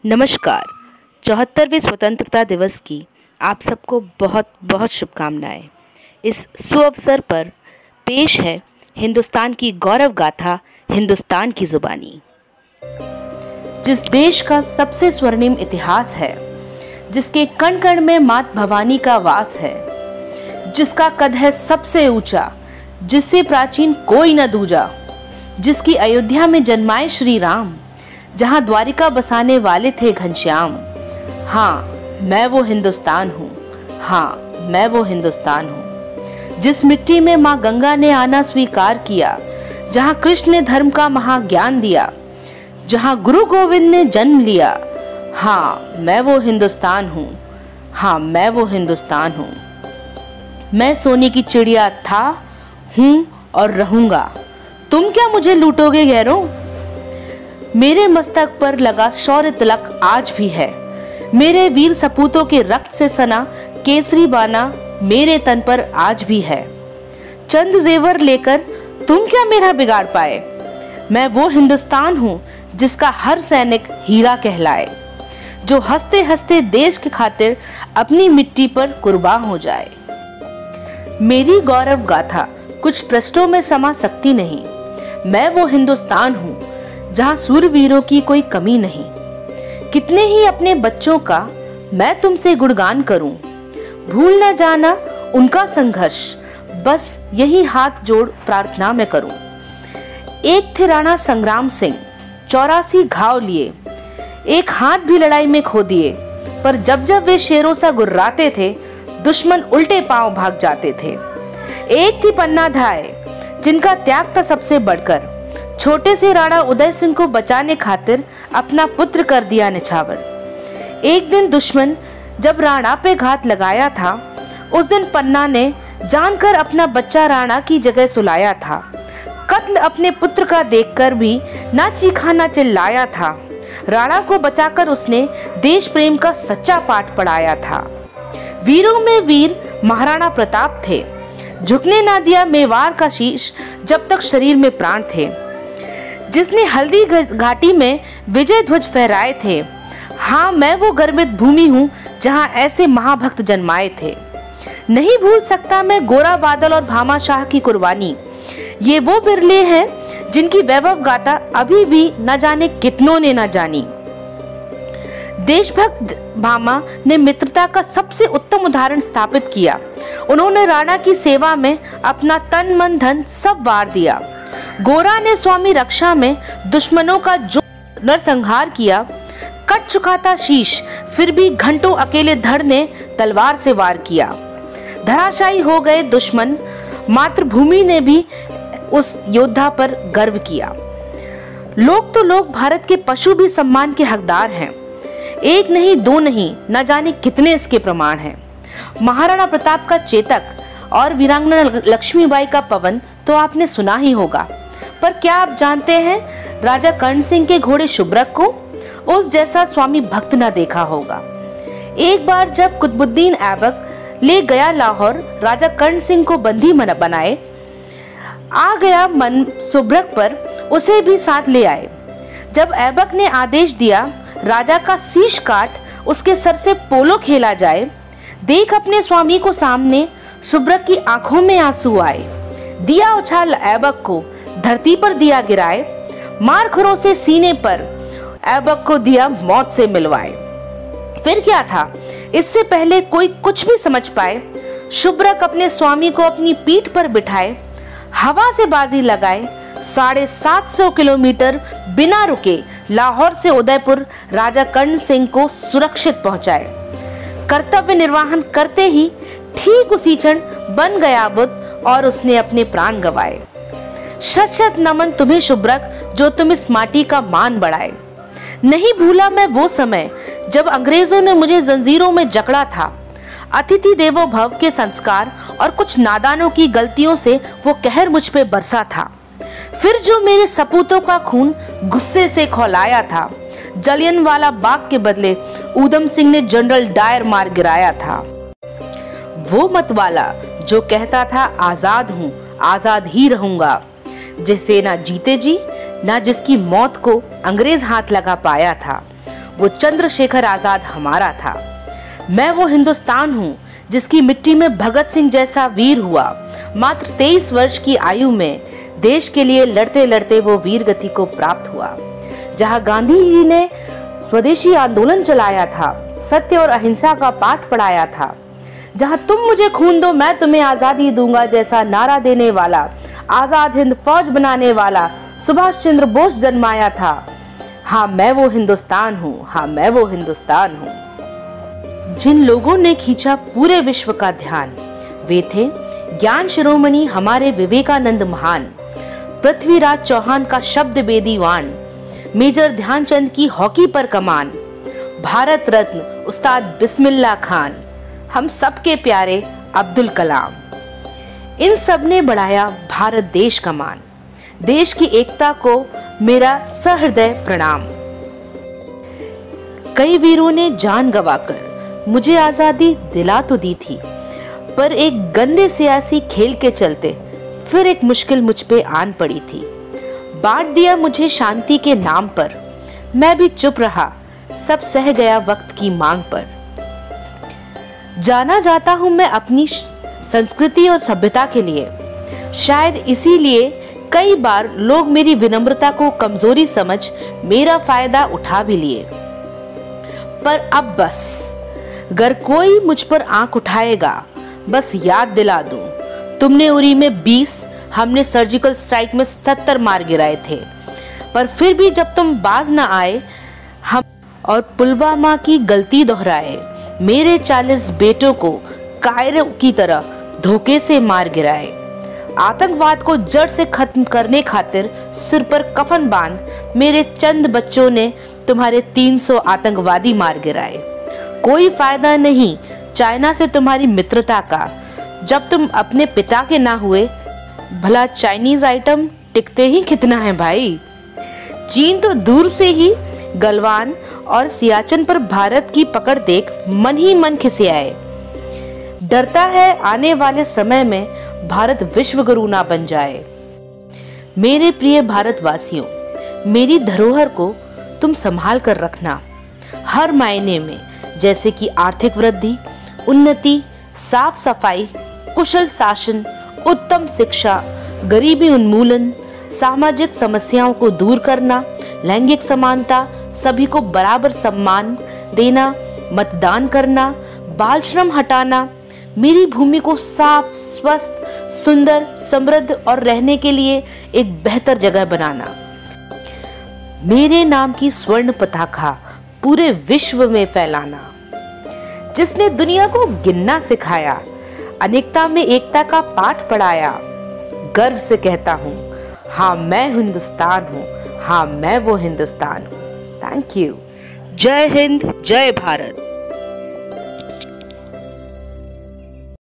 नमस्कार। 74वें स्वतंत्रता दिवस की आप सबको बहुत बहुत शुभकामनाएं। इस सुअवसर पर पेश है हिंदुस्तान की गौरव गाथा, हिंदुस्तान की जुबानी। जिस देश का सबसे स्वर्णिम इतिहास है, जिसके कण कण में मात भवानी का वास है, जिसका कद है सबसे ऊंचा, जिससे प्राचीन कोई न दूजा, जिसकी अयोध्या में जन्माए श्री राम, जहां द्वारिका बसाने वाले थे घनश्याम। हाँ, मैं वो हिंदुस्तान हूँ, हाँ मैं वो हिंदुस्तान हूँ। जिस मिट्टी में माँ गंगा ने आना स्वीकार किया, जहां कृष्ण ने धर्म का महाज्ञान दिया, जहां गुरु गोविंद ने जन्म लिया। हाँ, मैं वो हिंदुस्तान हूँ, हाँ मैं वो हिंदुस्तान हूँ। मैं सोने की चिड़िया था, हूँ और रहूंगा। तुम क्या मुझे लूटोगे गैरों? मेरे मस्तक पर लगा शौर्य तिलक आज भी है। मेरे वीर सपूतों के रक्त से सना केसरी बाना मेरे तन पर आज भी है। चंद जेवर लेकर तुम क्या मेरा बिगाड़ पाए? मैं वो हिंदुस्तान हूँ जिसका हर सैनिक हीरा कहलाए, जो हंसते हंसते देश के खातिर अपनी मिट्टी पर कुर्बान हो जाए। मेरी गौरव गाथा कुछ पृष्ठों में समा सकती नहीं। मैं वो हिंदुस्तान हूँ जहाँ सूरवीरों की कोई कमी नहीं। कितने ही अपने बच्चों का मैं तुमसे गुणगान करूं, भूल न जाना उनका संघर्ष, बस यही हाथ जोड़ प्रार्थना में करूं। एक थे राणा संग्राम सिंह, 84 घाव लिए, एक हाथ भी लड़ाई में खो दिए, पर जब जब वे शेरों सा गुर्राते थे, दुश्मन उल्टे पांव भाग जाते थे। एक थी पन्ना धाय, जिनका त्याग था सबसे बढ़कर, छोटे से राणा उदय सिंह को बचाने खातिर अपना पुत्र कर दिया निछावर। एक दिन दुश्मन जब राणा पे घात लगाया था, उस दिन पन्ना ने जानकर अपना बच्चा राणा की जगह सुलाया था। कत्ल अपने पुत्र का देखकर भी ना चीखा ना चिल्लाया था। राणा को बचाकर उसने देश प्रेम का सच्चा पाठ पढ़ाया था। वीरों में वीर महाराणा प्रताप थे, झुकने ना दिया मेवाड़ का शीश जब तक शरीर में प्राण थे, जिसने हल्दी घाटी में विजय ध्वज फहराए थे। हाँ, मैं वो गर्वित भूमि हूँ जहाँ ऐसे महाभक्त जन्माए थे। नहीं भूल सकता मैं गोरा बादल और भामा शाह की कुर्बानी। ये वो बिरले हैं जिनकी वैभव गाथा अभी भी न जाने कितनों ने न जानी। देशभक्त भामा ने मित्रता का सबसे उत्तम उदाहरण स्थापित किया। उन्होंने राणा की सेवा में अपना तन मन धन सब वार दिया। गोरा ने स्वामी रक्षा में दुश्मनों का जो नरसंहार किया, कट चुका था शीश, फिर भी घंटों अकेले धड़ ने तलवार से वार किया। धराशायी हो गए दुश्मन, मातृभूमि ने भी उस योद्धा पर गर्व किया। लोग तो लोग, भारत के पशु भी सम्मान के हकदार हैं। एक नहीं दो नहीं, न जाने कितने इसके प्रमाण हैं। महाराणा प्रताप का चेतक और वीरांगना लक्ष्मीबाई का पवन तो आपने सुना ही होगा, पर क्या आप जानते हैं राजा कर्ण सिंह के घोड़े शुभ्रक को उस जैसा स्वामी भक्त न देखा होगा। एक बार जब कुतुबुद्दीन ऐबक ले गया लाहौर राजा कर्ण सिंह को बंदी बनाए, आ गया मन शुभ्रक पर, उसे भी साथ ले आए। जब ऐबक ने आदेश दिया राजा का शीश काट उसके सर से पोलो खेला जाए, देख अपने स्वामी को सामने शुभ्रक की आंखों में आंसू आए। दिया उछाल ऐबक को, धरती पर दिया गिराए, मार खरों से सीने पर ऐबक को दिया मौत से मिलवाए। फिर क्या था, इससे पहले कोई कुछ भी समझ पाए, शुभ्रक अपने स्वामी को अपनी पीठ पर बिठाए, हवा से बाजी लगाए, 750 किलोमीटर बिना रुके लाहौर से उदयपुर राजा कर्ण सिंह को सुरक्षित पहुंचाए। कर्तव्य निर्वहन करते ही ठीक उसी क्षण बन गया बुद्ध और उसने अपने प्राण गंवाए। शत शत नमन तुम्हें शुभ्रक, जो तुम इस माटी का मान बढ़ाए। नहीं भूला मैं वो समय जब अंग्रेजों ने मुझे जंजीरों में जकड़ा था। अतिथि देवो भव के संस्कार और कुछ नादानों की गलतियों से वो कहर मुझ पे बरसा था। फिर जो मेरे सपूतों का खून गुस्से से खौलाया था, जलियनवाला बाग के बदले ऊधम सिंह ने जनरल डायर मार गिराया था। वो मतवाला जो कहता था आजाद हूँ, आजाद ही रहूंगा, जिसे ना जीते जी ना जिसकी मौत को अंग्रेज हाथ लगा पाया था, वो चंद्रशेखर आजाद हमारा था। मैं वो हिंदुस्तान हूँ जिसकी मिट्टी में भगत सिंह जैसा वीर हुआ। मात्र 23 वर्ष की आयु में देश के लिए लड़ते लड़ते वो वीर गति को प्राप्त हुआ। जहाँ गांधी जी ने स्वदेशी आंदोलन चलाया था, सत्य और अहिंसा का पाठ पढ़ाया था, जहाँ तुम मुझे खून दो मैं तुम्हें आजादी दूंगा जैसा नारा देने वाला, आजाद हिंद फौज बनाने वाला सुभाष चंद्र बोस जन्माया था। हाँ मैं वो हिंदुस्तान हूँ, हाँ मैं वो हिंदुस्तान हूँ। जिन लोगों ने खींचा पूरे विश्व का ध्यान, वे थे ज्ञान शिरोमणि हमारे विवेकानंद महान, पृथ्वीराज चौहान का शब्द बेदीवान, मेजर ध्यानचंद की हॉकी पर कमान, भारत रत्न उस्ताद बिस्मिल्लाह खान, हम सबके प्यारे अब्दुल कलाम। इन सब ने बढ़ाया भारत देश का मान। देश की एकता को मेरा सहृदय प्रणाम। कई वीरों ने जान गंवाकर मुझे आजादी दिला तो दी थी, पर एक गंदे सियासी खेल के चलते फिर एक मुश्किल मुझ पे आन पड़ी थी। बांट दिया मुझे शांति के नाम पर, मैं भी चुप रहा, सब सह गया वक्त की मांग पर। जाना जाता हूं मैं अपनी संस्कृति और सभ्यता के लिए, शायद इसीलिए कई बार लोग मेरी विनम्रता को कमजोरी समझ मेरा फायदा उठा भी लिए। पर अब बस, अगर कोई मुझ पर आंख उठाएगा, बस याद दिला दूं, तुमने उरी में 20, हमने सर्जिकल स्ट्राइक में 70 मार गिराए थे, पर फिर भी जब तुम बाज न आए, हम और पुलवामा की गलती दोहराए, मेरे 40 बेटों को कायरों की तरह धोखे से मार गिराए। आतंकवाद को जड़ से खत्म करने खातिर सिर पर कफन बांध मेरे चंद बच्चों ने तुम्हारे 300 आतंकवादी मार गिराए। कोई फायदा नहीं चाइना से तुम्हारी मित्रता का, जब तुम अपने पिता के ना हुए, भला चाइनीज आइटम टिकते ही कितना है भाई। चीन तो दूर से ही गलवान और सियाचिन पर भारत की पकड़ देख मन ही मन खिसियाए। डरता है आने वाले समय में भारत विश्व गुरु ना बन जाए। मेरे प्रिय भारतवासियों, मेरी धरोहर को तुम संभाल कर रखना हर मायने में, जैसे कि आर्थिक वृद्धि, उन्नति, साफ सफाई, कुशल शासन, उत्तम शिक्षा, गरीबी उन्मूलन, सामाजिक समस्याओं को दूर करना, लैंगिक समानता, सभी को बराबर सम्मान देना, मतदान करना, बाल श्रम हटाना, मेरी भूमि को साफ, स्वस्थ, सुंदर, समृद्ध और रहने के लिए एक बेहतर जगह बनाना। मेरे नाम की स्वर्ण पताका पूरे विश्व में फैलाना। जिसने दुनिया को गिनना सिखाया, अनेकता में एकता का पाठ पढ़ाया, गर्व से कहता हूँ, हाँ मैं हिंदुस्तान हूँ, हाँ मैं वो हिंदुस्तान हूँ। Thank you. जय हिंद, जय भारत।